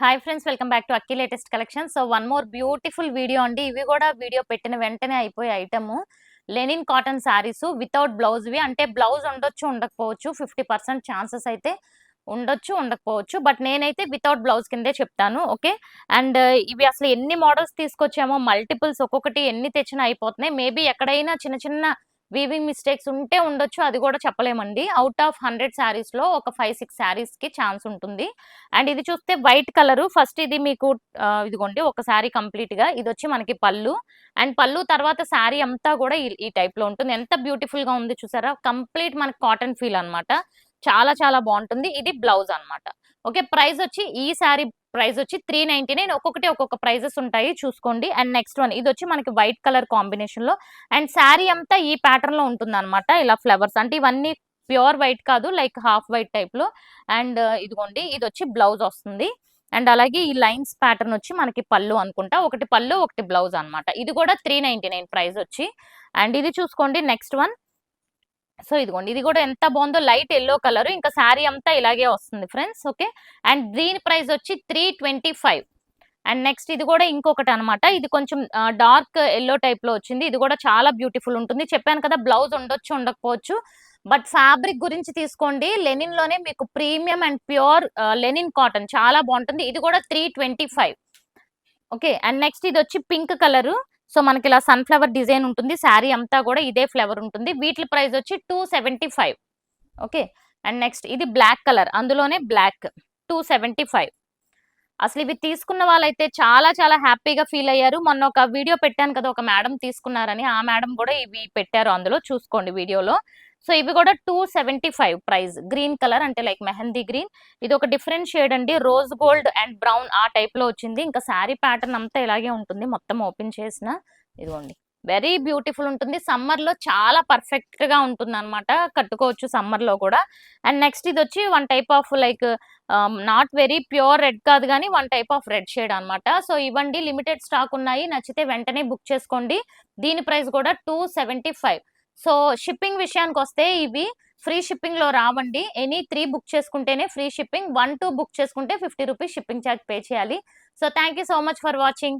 Hi friends, welcome back to Akki latest collection. So one more beautiful video అండి. ఇవి కూడా video పెట్టిన వెంటనే అయిపోయే item. Linen cotton sarees without బ్లౌజ్వి. అంటే బ్లౌజ్ ఉండొచ్చు, ఉండకపోవచ్చు. 50% ఛాన్సెస్ అయితే ఉండొచ్చు, ఉండకపోవచ్చు. బట్ నేనైతే వితౌట్ బ్లౌజ్ కిందే చెప్తాను. ఓకే. అండ్ ఇవి అసలు ఎన్ని మోడల్స్ తీసుకొచ్చామో, మల్టిపుల్స్ ఒక్కొక్కటి ఎన్ని తెచ్చినా అయిపోతున్నాయి. మేబీ ఎక్కడైనా చిన్న చిన్న వీవింగ్ మిస్టేక్స్ ఉంటే ఉండొచ్చు, అది కూడా చెప్పలేమండి. అవుట్ ఆఫ్ 100 శారీస్లో ఒక 5-6 శారీస్కి ఛాన్స్ ఉంటుంది. అండ్ ఇది చూస్తే వైట్ కలర్. ఫస్ట్ ఇది మీకు ఇదిగోండి ఒక శారీ కంప్లీట్ గా. ఇది వచ్చి మనకి పళ్ళు. అండ్ పళ్ళు తర్వాత శారీ అంతా కూడా ఈ టైప్ లో ఉంటుంది. ఎంత బ్యూటిఫుల్ గా ఉంది చూసారా. కంప్లీట్ మనకి కాటన్ ఫీల్ అన్నమాట. చాలా చాలా బాగుంటుంది. ఇది బ్లౌజ్ అన్నమాట. ఓకే. ప్రైస్ వచ్చి ఈ శారీ ప్రైస్ వచ్చి 399. ఒక్కొక్కటి ఒక్కొక్క ప్రైజెస్ ఉంటాయి, చూసుకోండి. అండ్ నెక్స్ట్ వన్ ఇది వచ్చి మనకి వైట్ కలర్ కాంబినేషన్ లో. అండ్ శారీ అంతా ఈ ప్యాటర్న్ లో ఉంటుంది అనమాట. ఇలా ఫ్లవర్స్ అంటే ఇవన్నీ ప్యూర్ వైట్ కాదు, లైక్ హాఫ్ వైట్ టైప్ లో. అండ్ ఇదిగోండి ఇది వచ్చి బ్లౌజ్ వస్తుంది. అండ్ అలాగే ఈ లైన్స్ ప్యాటర్న్ వచ్చి మనకి పళ్ళు అనుకుంటా. ఒకటి పళ్ళు ఒకటి బ్లౌజ్ అన్నమాట. ఇది కూడా 399 ప్రైస్ వచ్చి. అండ్ ఇది చూసుకోండి నెక్స్ట్ వన్. సో ఇదిగోండి ఇది కూడా ఎంత బాగుందో, లైట్ ఎల్లో కలర్. ఇంకా శారీ అంతా ఇలాగే వస్తుంది ఫ్రెండ్స్. ఓకే. అండ్ దీని ప్రైస్ వచ్చి 325. అండ్ నెక్స్ట్ ఇది కూడా ఇంకొకటి అనమాట. ఇది కొంచెం డార్క్ ఎల్లో టైప్ లో వచ్చింది. ఇది కూడా చాలా బ్యూటిఫుల్ ఉంటుంది. చెప్పాను కదా బ్లౌజ్ ఉండొచ్చు, ఉండకపోవచ్చు. బట్ ఫ్యాబ్రిక్ గురించి తీసుకోండి, లెనిన్ లోనే మీకు premium and pure linen cotton చాలా బాగుంటుంది. ఇది కూడా 325. ఓకే. అండ్ నెక్స్ట్ ఇది వచ్చి పింక్ కలర్. సో మనకి ఇలా సన్ఫ్లవర్ డిజైన్ ఉంటుంది. శారీ అంతా కూడా ఇదే ఫ్లవర్ ఉంటుంది. వీటి ప్రైస్ వచ్చి 275. ఓకే. అండ్ నెక్స్ట్ ఇది బ్లాక్ కలర్, అందులోనే బ్లాక్. 275. అసలు ఇవి తీసుకున్న వాళ్ళైతే చాలా చాలా హ్యాపీగా ఫీల్ అయ్యారు. మొన్న ఒక వీడియో పెట్టాను కదా, ఒక మేడం తీసుకున్నారని. ఆ మేడం కూడా ఇవి పెట్టారు అందులో, చూసుకోండి వీడియోలో. సో ఇవి కూడా 275 ప్రైస్. గ్రీన్ కలర్ అంటే లైక్ మెహందీ గ్రీన్. ఇది ఒక డిఫరెంట్ షేడ్ అండి. రోజ్ గోల్డ్ అండ్ బ్రౌన్ ఆ టైప్ లో వచ్చింది. ఇంకా శారీ ప్యాటర్న్ అంతా ఇలాగే ఉంటుంది మొత్తం ఓపెన్ చేసిన. ఇదిగోండి వెరీ బ్యూటిఫుల్ ఉంటుంది. సమ్మర్ లో చాలా పర్ఫెక్ట్ గా ఉంటుంది అనమాట. కట్టుకోవచ్చు సమ్మర్ లో కూడా. అండ్ నెక్స్ట్ ఇది వచ్చి one type of like not very pure red కాదు కానీ one type of red shade అనమాట. సో ఇవ్వండి, లిమిటెడ్ స్టాక్ ఉన్నాయి. నచ్చితే వెంటనే బుక్ చేసుకోండి. దీని ప్రైస్ కూడా 275. సో షిప్పింగ్ విషయానికి వస్తే ఇవి ఫ్రీ షిప్పింగ్ లో రావండి. ఎనీ 3 బుక్ చేసుకుంటేనే ఫ్రీ షిప్పింగ్. 1-2 బుక్ చేసుకుంటే 50 రూపీస్ షిప్పింగ్ ఛార్జ్ పే చేయాలి. So thank you so much for watching.